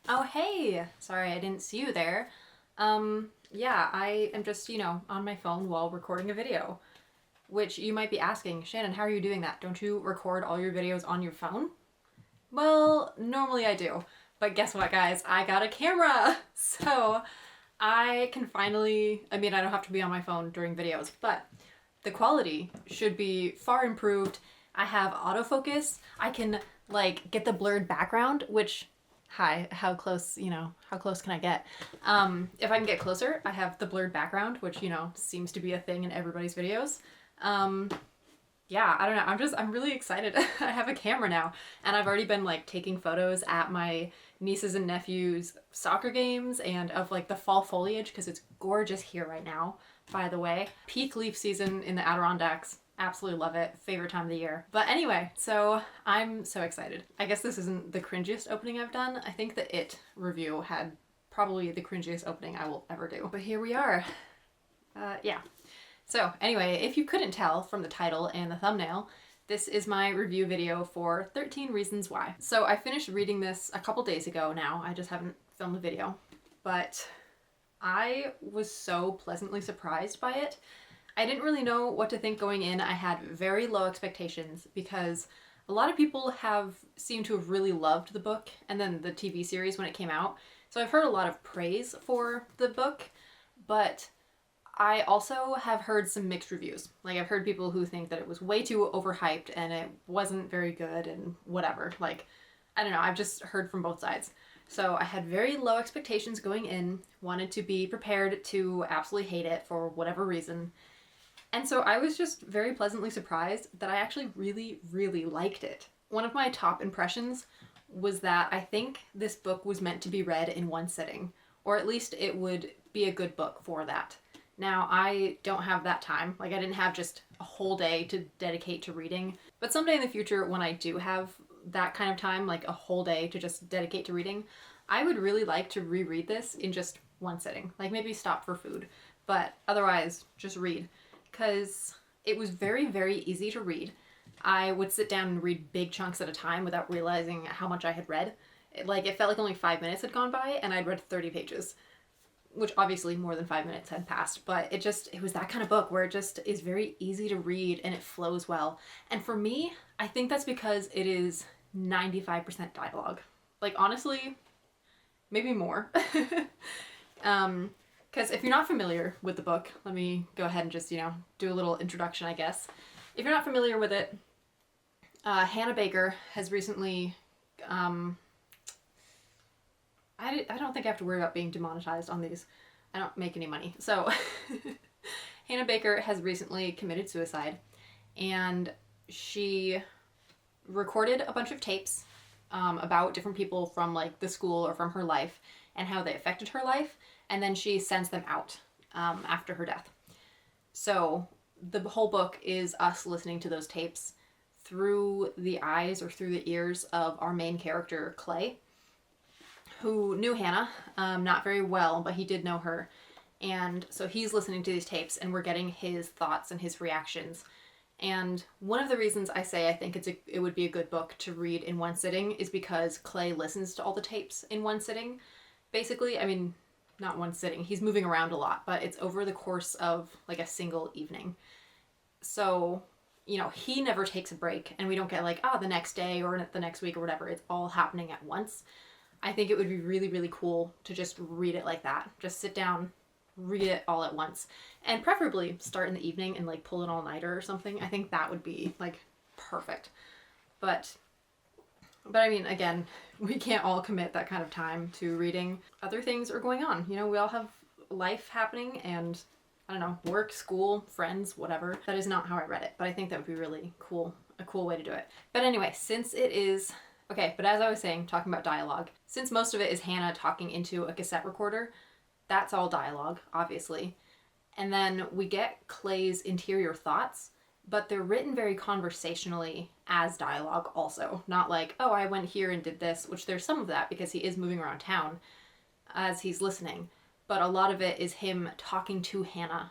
Oh, hey! Sorry, I didn't see you there. Yeah, I am just, on my phone while recording a video. Which you might be asking, Shannon, how are you doing that? Don't you record all your videos on your phone? Well, normally I do. But guess what, guys? I got a camera! So I can finally, I don't have to be on my phone during videos, but the quality should be far improved. I have autofocus. I can get the blurred background, which hi, how close, how close can I get? If I can get closer, I have the blurred background, which, seems to be a thing in everybody's videos. Um, yeah, I don't know. I'm really excited. I have a camera now, and I've already been taking photos at my nieces and nephews' soccer games and of the fall foliage because it's gorgeous here right now, by the way. Peak leaf season in the Adirondacks. Absolutely love it. Favorite time of the year. But anyway, so I'm so excited. I guess this isn't the cringiest opening I've done. I think the It review had probably the cringiest opening I will ever do. But here we are. Yeah. So anyway, if you couldn't tell from the title and the thumbnail, this is my review video for 13 Reasons Why. So I finished reading this a couple days ago now. I just haven't filmed the video. But I was so pleasantly surprised by it. I didn't really know what to think going in. I had very low expectations because a lot of people have seemed to have really loved the book and then the TV series when it came out. So I've heard a lot of praise for the book, but I also have heard some mixed reviews. I've heard people who think that it was way too overhyped and it wasn't very good and whatever. I don't know, I've just heard from both sides. So I had very low expectations going in, wanted to be prepared to absolutely hate it for whatever reason. And so I was just very pleasantly surprised that I actually really, really liked it. One of my top impressions was that I think this book was meant to be read in one sitting, or at least it would be a good book for that. Now, I don't have that time. I didn't have just a whole day to dedicate to reading. But someday in the future, when I do have that kind of time, a whole day to just dedicate to reading, I would really like to reread this in just one sitting. Maybe stop for food, but otherwise, just read. Because it was very, very easy to read. I would sit down and read big chunks at a time without realizing how much I had read. It felt like only 5 minutes had gone by and I'd read 30 pages. Which obviously more than 5 minutes had passed, but it was that kind of book where it just is very easy to read and it flows well. And for me, I think that's because it is 95% dialogue. Honestly, maybe more. Because if you're not familiar with the book, let me go ahead and just, do a little introduction, I guess. If you're not familiar with it, Hannah Baker has recently, I don't think I have to worry about being demonetized on these. I don't make any money. So, Hannah Baker has recently committed suicide, and she recorded a bunch of tapes about different people from the school or from her life and how they affected her life, and then she sends them out after her death. So the whole book is us listening to those tapes through the eyes or through the ears of our main character, Clay, who knew Hannah, not very well, but he did know her. And so he's listening to these tapes and we're getting his thoughts and his reactions. And one of the reasons I say I think it would be a good book to read in one sitting is because Clay listens to all the tapes in one sitting. Basically, not one sitting, he's moving around a lot, but it's over the course of a single evening. So, he never takes a break and we don't get the next day or the next week or whatever. It's all happening at once. I think it would be really, really cool to just read it like that. Just sit down, read it all at once. And preferably start in the evening and pull an all-nighter or something. I think that would be perfect. But again, we can't all commit that kind of time to reading. Other things are going on. We all have life happening and I don't know, work, school, friends, whatever. That is not how I read it, but I think that would be really cool, a cool way to do it. But anyway, since it is okay, but as I was saying, talking about dialogue, since most of it is Hannah talking into a cassette recorder, that's all dialogue, obviously. And then we get Clay's interior thoughts, but they're written very conversationally as dialogue also. Not oh, I went here and did this, which there's some of that because he is moving around town as he's listening. But a lot of it is him talking to Hannah,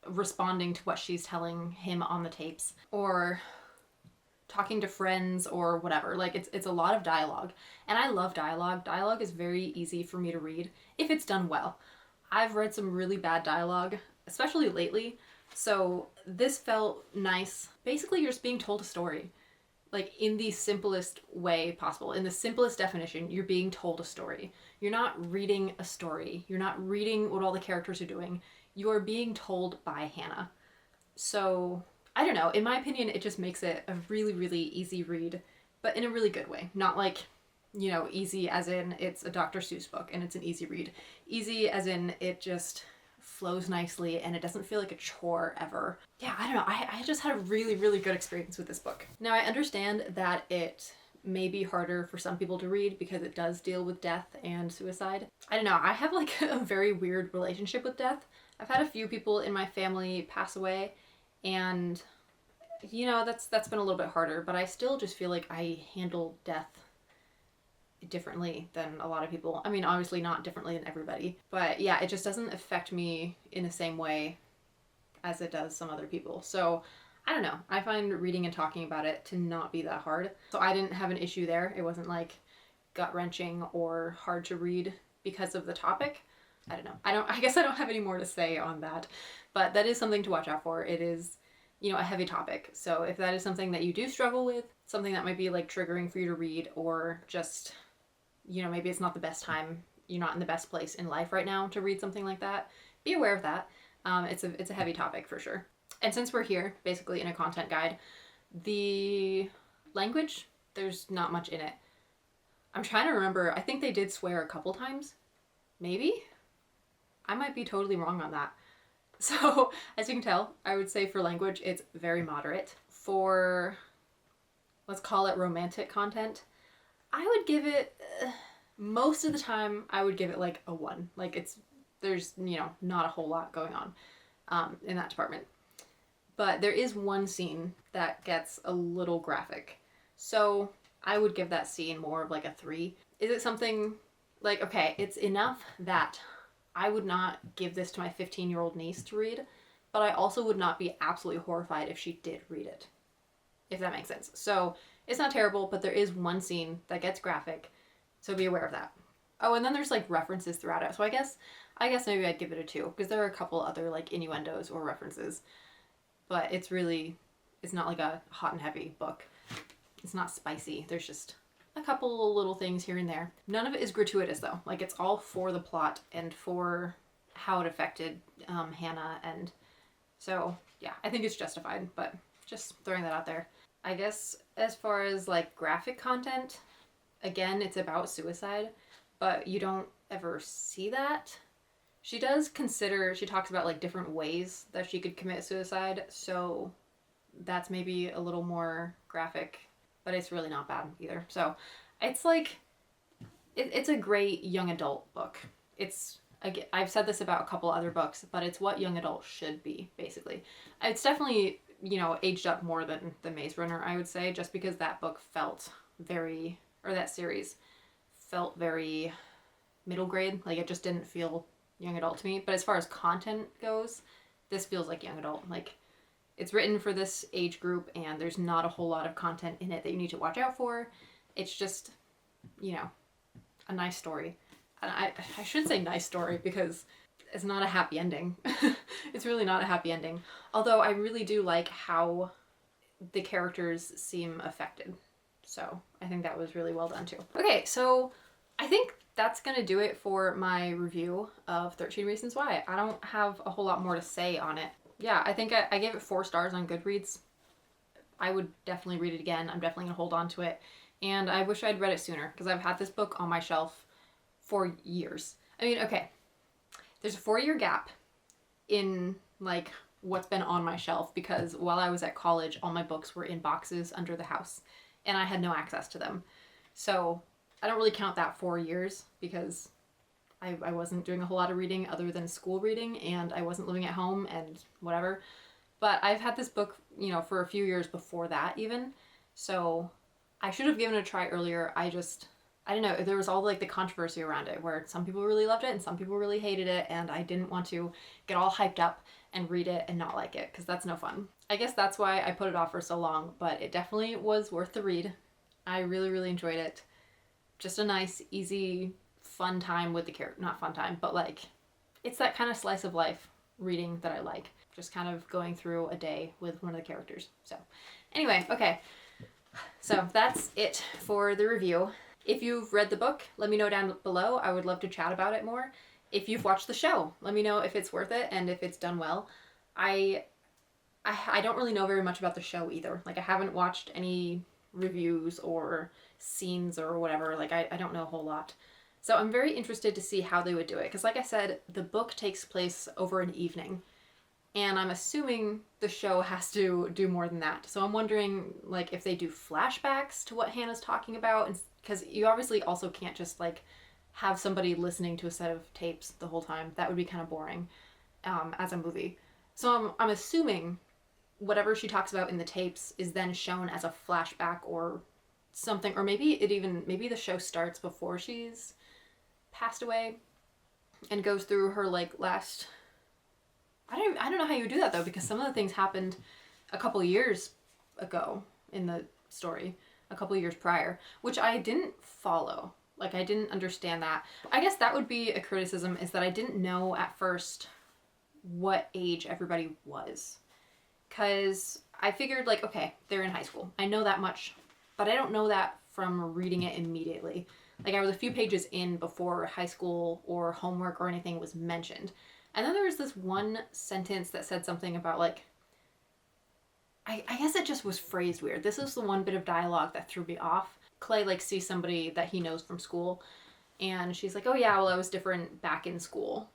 responding to what she's telling him on the tapes. Or talking to friends or whatever. Like it's a lot of dialogue. And I love dialogue. Dialogue is very easy for me to read if it's done well. I've read some really bad dialogue, especially lately. So this felt nice. Basically, you're just being told a story. Like in the simplest way possible. In the simplest definition, you're being told a story. You're not reading a story. You're not reading what all the characters are doing. You're being told by Hannah. So, I don't know. In my opinion, it just makes it a really, really easy read, but in a really good way. Not like, you know, easy as in it's a Dr. Seuss book and it's an easy read. Easy as in it just flows nicely and it doesn't feel like a chore ever. Yeah, I don't know. I just had a really, really good experience with this book. Now, I understand that it may be harder for some people to read because it does deal with death and suicide. I don't know. I have like a very weird relationship with death. I've had a few people in my family pass away, and you know, that's been a little bit harder, but I still just feel like I handle death differently than a lot of people. I mean, obviously not differently than everybody, but yeah, it just doesn't affect me in the same way as it does some other people. So I don't know. I find reading and talking about it to not be that hard. So I didn't have an issue there. It wasn't like gut-wrenching or hard to read because of the topic. I don't know. I guess I don't have any more to say on that, but that is something to watch out for. It is, you know, a heavy topic. So if that is something that you do struggle with, something that might be like triggering for you to read, or just, you know, maybe it's not the best time, you're not in the best place in life right now to read something like that, be aware of that. It's a heavy topic for sure. And since we're here, basically in a content guide, the language, there's not much in it. I'm trying to remember, I think they did swear a couple times. Maybe? I might be totally wrong on that. So, as you can tell, I would say for language, it's very moderate. For, let's call it romantic content, I would give it, most of the time, I would give it like a 1. Like there's, you know, not a whole lot going on in that department. But there is one scene that gets a little graphic. So I would give that scene more of like a 3. Is it something like, okay, it's enough that I would not give this to my 15-year-old niece to read, but I also would not be absolutely horrified if she did read it, if that makes sense. So it's not terrible, but there is one scene that gets graphic, so be aware of that. Oh, and then there's like references throughout it. So I guess maybe I'd give it a 2, because there are a couple other like innuendos or references, but it's not like a hot and heavy book. It's not spicy. There's just a couple little things here and there. None of it is gratuitous though. Like it's all for the plot and for how it affected Hannah, and so yeah, I think it's justified, but just throwing that out there. I guess as far as like graphic content, again, it's about suicide, but you don't ever see that. She talks about like different ways that she could commit suicide, so that's maybe a little more graphic, but it's really not bad either. So it's like, it's a great young adult book. I've said this about a couple other books, but it's what young adults should be, basically. It's definitely, you know, aged up more than The Maze Runner, I would say, just because that book that series felt very middle grade. Like it just didn't feel young adult to me. But as far as content goes, this feels like young adult. Like it's written for this age group and there's not a whole lot of content in it that you need to watch out for. It's just, you know, a nice story. And I should say nice story because it's not a happy ending. It's really not a happy ending. Although I really do like how the characters seem affected. So I think that was really well done too. Okay, so I think that's gonna do it for my review of 13 Reasons Why. I don't have a whole lot more to say on it. Yeah, I think I gave it 4 stars on Goodreads. I would definitely read it again. I'm definitely gonna hold on to it. And I wish I'd read it sooner because I've had this book on my shelf for years. I mean, okay, there's a 4-year gap in like what's been on my shelf because while I was at college, all my books were in boxes under the house and I had no access to them. So I don't really count that 4 years because I wasn't doing a whole lot of reading other than school reading and I wasn't living at home and whatever. But I've had this book, you know, for a few years before that even. So I should have given it a try earlier. I don't know, there was all like the controversy around it where some people really loved it and some people really hated it and I didn't want to get all hyped up and read it and not like it because that's no fun. I guess that's why I put it off for so long, but it definitely was worth the read. I really, really enjoyed it. Just a nice, easy, fun time with the character. Not fun time, but like, it's that kind of slice of life reading that I like. Just kind of going through a day with one of the characters. So, anyway, okay. So that's it for the review. If you've read the book, let me know down below. I would love to chat about it more. If you've watched the show, let me know if it's worth it and if it's done well. I don't really know very much about the show either. Like, I haven't watched any reviews or scenes or whatever. Like, I don't know a whole lot. So I'm very interested to see how they would do it. Because like I said, the book takes place over an evening. And I'm assuming the show has to do more than that. So I'm wondering, like, if they do flashbacks to what Hannah's talking about. Because you obviously also can't just, like, have somebody listening to a set of tapes the whole time. That would be kind of boring as a movie. So I'm assuming whatever she talks about in the tapes is then shown as a flashback or something. Or maybe maybe the show starts before she's passed away and goes through her, like, last... I don't know how you would do that, though, because some of the things happened a couple years ago in the story, a couple years prior, which I didn't follow. Like, I didn't understand that. I guess that would be a criticism, is that I didn't know at first what age everybody was. Because I figured, like, okay, they're in high school. I know that much, but I don't know that from reading it immediately. Like, I was a few pages in before high school or homework or anything was mentioned. And then there was this one sentence that said something about, like, I guess it just was phrased weird. This is the one bit of dialogue that threw me off. Clay, like, sees somebody that he knows from school, and she's like, oh yeah, well, I was different back in school.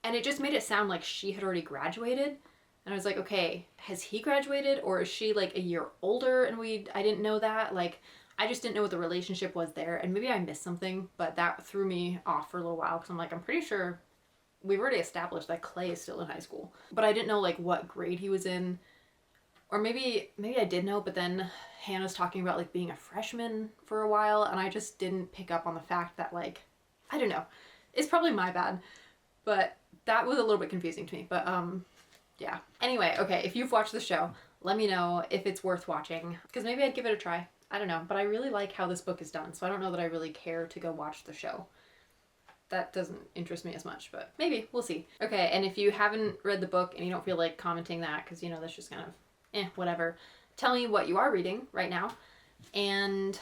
And it just made it sound like she had already graduated. And I was like, okay, has he graduated, or is she, like, a year older and I didn't know that? Like, I just didn't know what the relationship was there, and maybe I missed something, but that threw me off for a little while, because I'm like, I'm pretty sure we've already established that Clay is still in high school. But I didn't know, like, what grade he was in. Or maybe I did know, but then Hannah's talking about, like, being a freshman for a while, and I just didn't pick up on the fact that, like, I don't know. It's probably my bad, but that was a little bit confusing to me. But, yeah. Anyway, okay, if you've watched the show, let me know if it's worth watching, because maybe I'd give it a try. I don't know, but I really like how this book is done, so I don't know that I really care to go watch the show. That doesn't interest me as much, but maybe. We'll see. Okay, and if you haven't read the book and you don't feel like commenting that, because, you know, that's just kind of, whatever, tell me what you are reading right now, and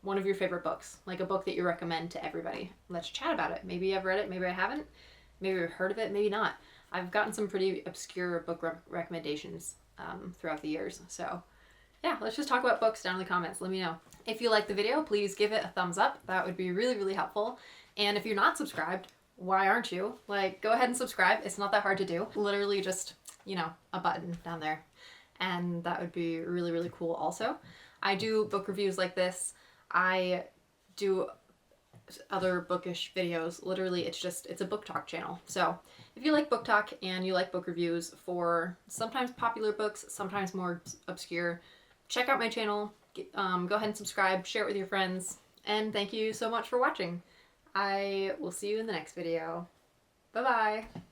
one of your favorite books, like a book that you recommend to everybody. Let's chat about it. Maybe I've read it, maybe I haven't, maybe I've heard of it, maybe not. I've gotten some pretty obscure book recommendations throughout the years, so yeah, let's just talk about books down in the comments. Let me know. If you liked the video, please give it a thumbs up. That would be really, really helpful. And if you're not subscribed, why aren't you? Like, go ahead and subscribe. It's not that hard to do. Literally just, you know, a button down there. And that would be really, really cool also. I do book reviews like this. I do other bookish videos. Literally, it's a book talk channel. So if you like book talk and you like book reviews for sometimes popular books, sometimes more obscure, check out my channel. Go ahead and subscribe, share it with your friends, and thank you so much for watching. I will see you in the next video. Bye-bye!